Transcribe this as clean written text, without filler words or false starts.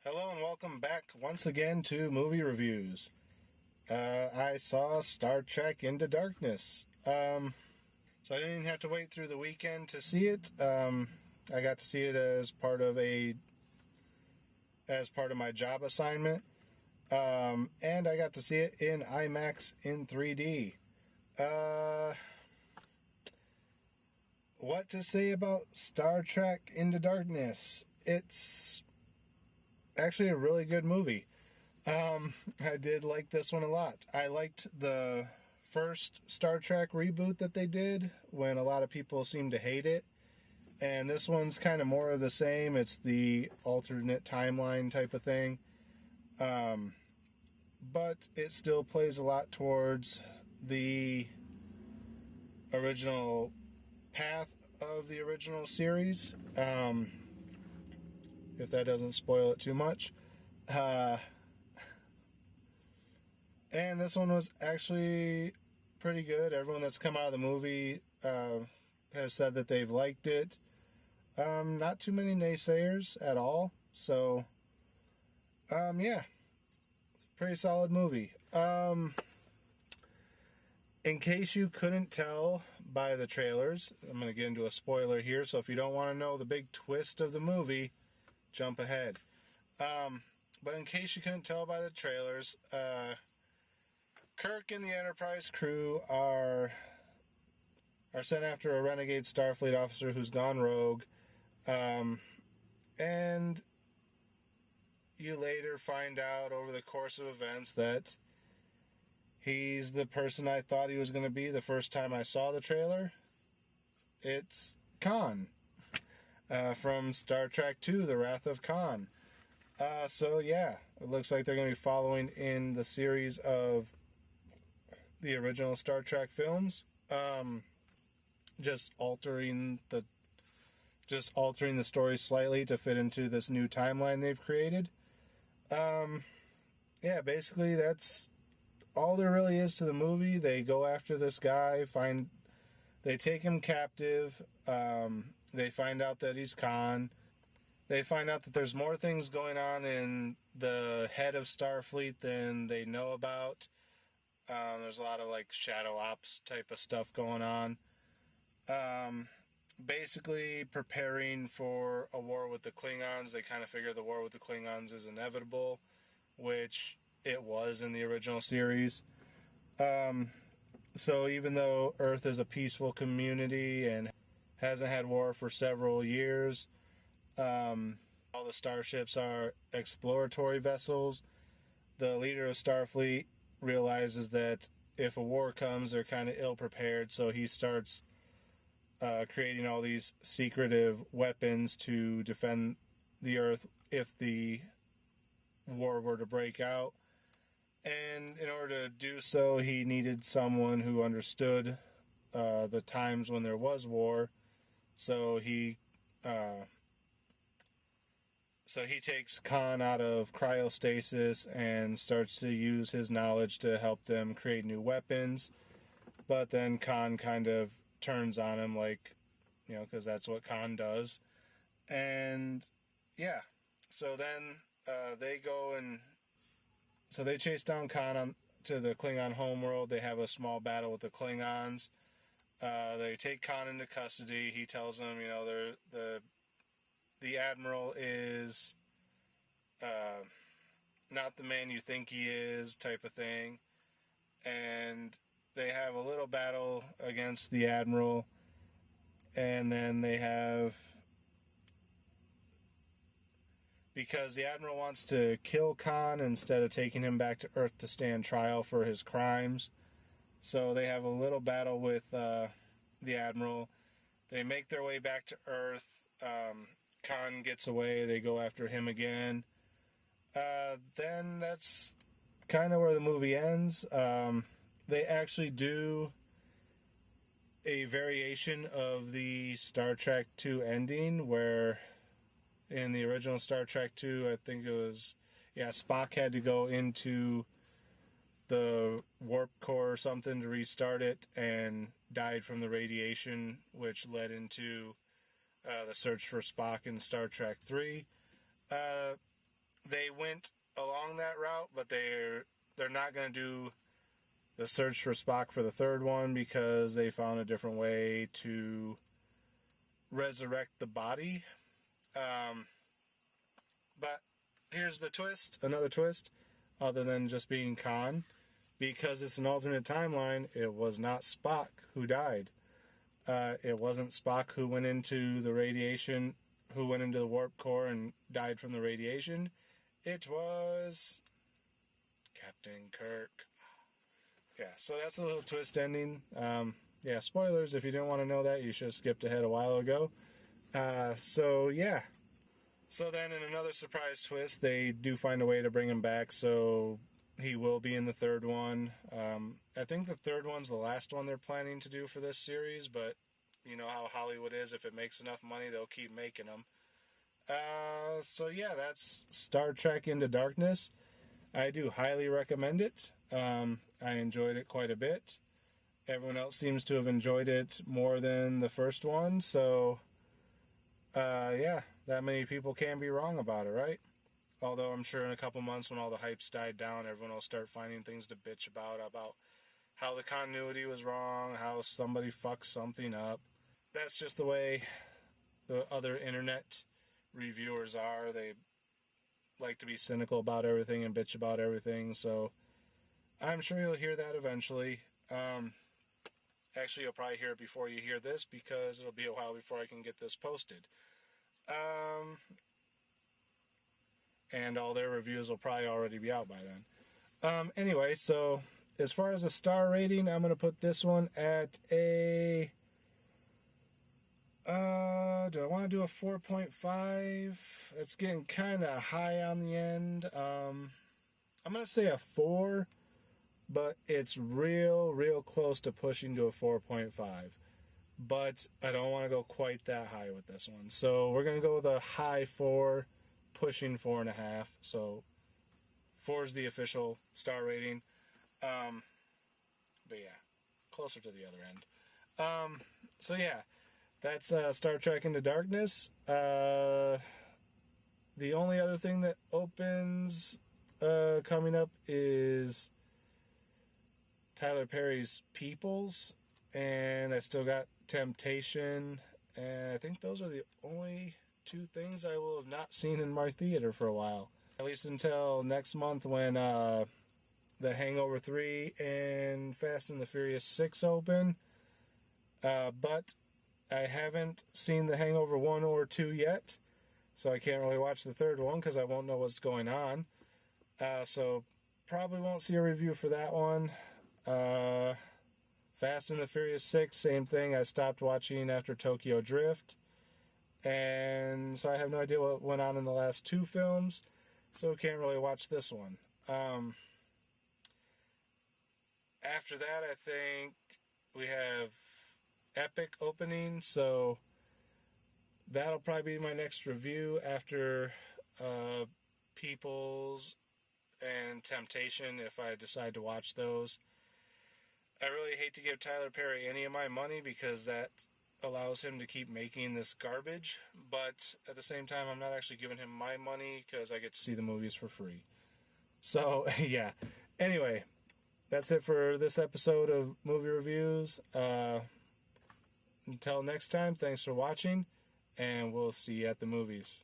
Hello and welcome back once again to Movie Reviews. I saw Star Trek Into Darkness. So I didn't have to wait through the weekend to see it. I got to see it as part of my job assignment. And I got to see it in IMAX in 3D. What to say about Star Trek Into Darkness? It's actually a really good movie. I did like this one a lot. I liked the first Star Trek reboot that they did when a lot of people seemed to hate it. And this one's kind of more of the same. It's the alternate timeline type of thing. But it still plays a lot towards the original path of the original series. If that doesn't spoil it too much. And this one was actually pretty good. Everyone that's come out of the movie has said that they've liked it. Not too many naysayers at all. So, yeah. Pretty solid movie. In case you couldn't tell by the trailers, I'm going to get into a spoiler here. So if you don't want to know the big twist of the movie, jump ahead. But in case you couldn't tell by the trailers, Kirk and the Enterprise crew are sent after a renegade Starfleet officer who's gone rogue. And you later find out over the course of events that he's the person I thought he was going to be the first time I saw the trailer. It's Khan. From Star Trek II, The Wrath of Khan. So yeah, it looks like they're going to be following in the series of the original Star Trek films. Just altering the story slightly to fit into this new timeline they've created. Yeah, basically that's all there really is to the movie. They go after this guy, they take him captive. They find out that he's Khan. They find out that there's more things going on in the head of Starfleet than they know about. There's a lot of like shadow ops type of stuff going on. Basically preparing for a war with the Klingons. They kind of figure the war with the Klingons is inevitable, which it was in the original series. So even though Earth is a peaceful community and hasn't had war for several years, all the starships are exploratory vessels. The leader of Starfleet realizes that if a war comes, they're kind of ill-prepared, so he starts creating all these secretive weapons to defend the Earth if the war were to break out. And in order to do so, he needed someone who understood the times when there was war. So he takes Khan out of cryostasis and starts to use his knowledge to help them create new weapons. But then Khan kind of turns on him, because that's what Khan does. And yeah, so then they chase down Khan to the Klingon homeworld. They have a small battle with the Klingons. They take Khan into custody. He tells them, the Admiral is not the man you think he is, type of thing. And they have a little battle against the Admiral. And then because the Admiral wants to kill Khan instead of taking him back to Earth to stand trial for his crimes. So they have a little battle with the Admiral. They make their way back to Earth. Khan gets away. They go after him again. Then that's kind of where the movie ends. They actually do a variation of the Star Trek II ending where in the original Star Trek II, I think it was, Spock had to go into the warp core or something to restart it and died from the radiation, which led into the search for Spock in Star Trek 3. they went along that route, but they're not going to do the search for Spock for the third one because they found a different way to resurrect the body. But here's the twist, another twist, other than just being Khan. Because it's an alternate timeline, it was not Spock who died. It wasn't Spock who went into the radiation, who went into the warp core and died from the radiation. It was Captain Kirk. Yeah, so that's a little twist ending. Yeah, spoilers. If you didn't want to know that, you should have skipped ahead a while ago. So, yeah. So then in another surprise twist, they do find a way to bring him back, so he will be in the third one. I think the third one's the last one they're planning to do for this series, but you know how Hollywood is. If it makes enough money, they'll keep making them. So yeah, that's Star Trek Into Darkness. I do highly recommend it. I enjoyed it quite a bit. Everyone else seems to have enjoyed it more than the first one, so yeah, that many people can be wrong about it, right? Although I'm sure in a couple months when all the hype's died down, everyone will start finding things to bitch about how the continuity was wrong, how somebody fucked something up. That's just the way the other internet reviewers are. They like to be cynical about everything and bitch about everything, so I'm sure you'll hear that eventually. Actually, you'll probably hear it before you hear this because it'll be a while before I can get this posted. And all their reviews will probably already be out by then. Anyway, so as far as a star rating, I'm going to put this one at a... do I want to do a 4.5? That's getting kind of high on the end. I'm going to say a 4, but it's real close to pushing to a 4.5. But I don't want to go quite that high with this one. So we're going to go with a high 4, pushing 4.5. So 4 is the official star rating. But yeah, closer to the other end. So yeah, that's Star Trek Into Darkness. The only other thing that opens coming up is Tyler Perry's Peoples, and I still got Temptation, and I think those are the only 2 things I will have not seen in my theater for a while. At least until next month when The Hangover 3 and Fast and the Furious 6 open. But I haven't seen The Hangover 1 or 2 yet, so I can't really watch the third one because I won't know what's going on. So probably won't see a review for that one. Fast and the Furious 6, same thing. I stopped watching after Tokyo Drift. And so I have no idea what went on in the last 2 films, so can't really watch this one. After that, I think we have Epic opening, so that'll probably be my next review after Peoples and Temptation, if I decide to watch those. I really hate to give Tyler Perry any of my money because that allows him to keep making this garbage, but at the same time, I'm not actually giving him my money because I get to see the movies for free. So, yeah. Anyway, that's it for this episode of Movie Reviews. Until next time, thanks for watching, and we'll see you at the movies.